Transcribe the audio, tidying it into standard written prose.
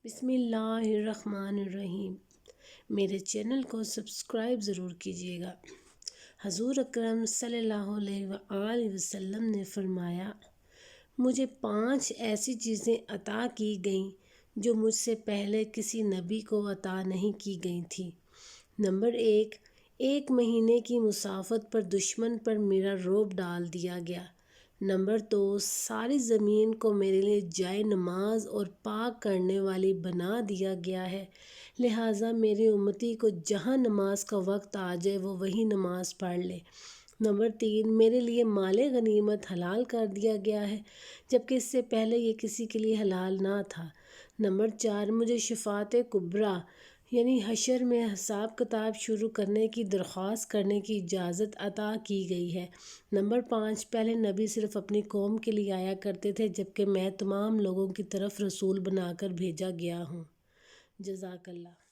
بسم اللہ الرحمن الرحیم۔ میرے چینل کو سبسکرائب ضرور کیجیے گا۔ حضور اکرم صلی اللہ علیہ وآلہ وسلم نے فرمایا، مجھے 5 ایسی چیزیں عطا کی گئیں جو مجھ سے پہلے کسی نبی کو عطا نہیں کی گئی تھیں۔ نمبر 1، 1 مہینے کی مسافت پر دشمن پر میرا رعب ڈال دیا گیا۔ نمبر 2، ساری زمین کو میرے لیے جائے نماز اور پاک کرنے والی بنا دیا گیا ہے، لہٰذا میری امتی کو جہاں نماز کا وقت آ جائے وہ وہی نماز پڑھ لے۔ نمبر 3، میرے لیے مال غنیمت حلال کر دیا گیا ہے، جبکہ اس سے پہلے یہ کسی کے لیے حلال نہ تھا۔ نمبر 4، مجھے شفاعت کبریٰ یعنی حشر میں حساب کتاب شروع کرنے کی درخواست کرنے کی اجازت عطا کی گئی ہے۔ نمبر 5، پہلے نبی صرف اپنی قوم کے لیے آیا کرتے تھے، جبکہ میں تمام لوگوں کی طرف رسول بنا کر بھیجا گیا ہوں۔ جزاک اللہ۔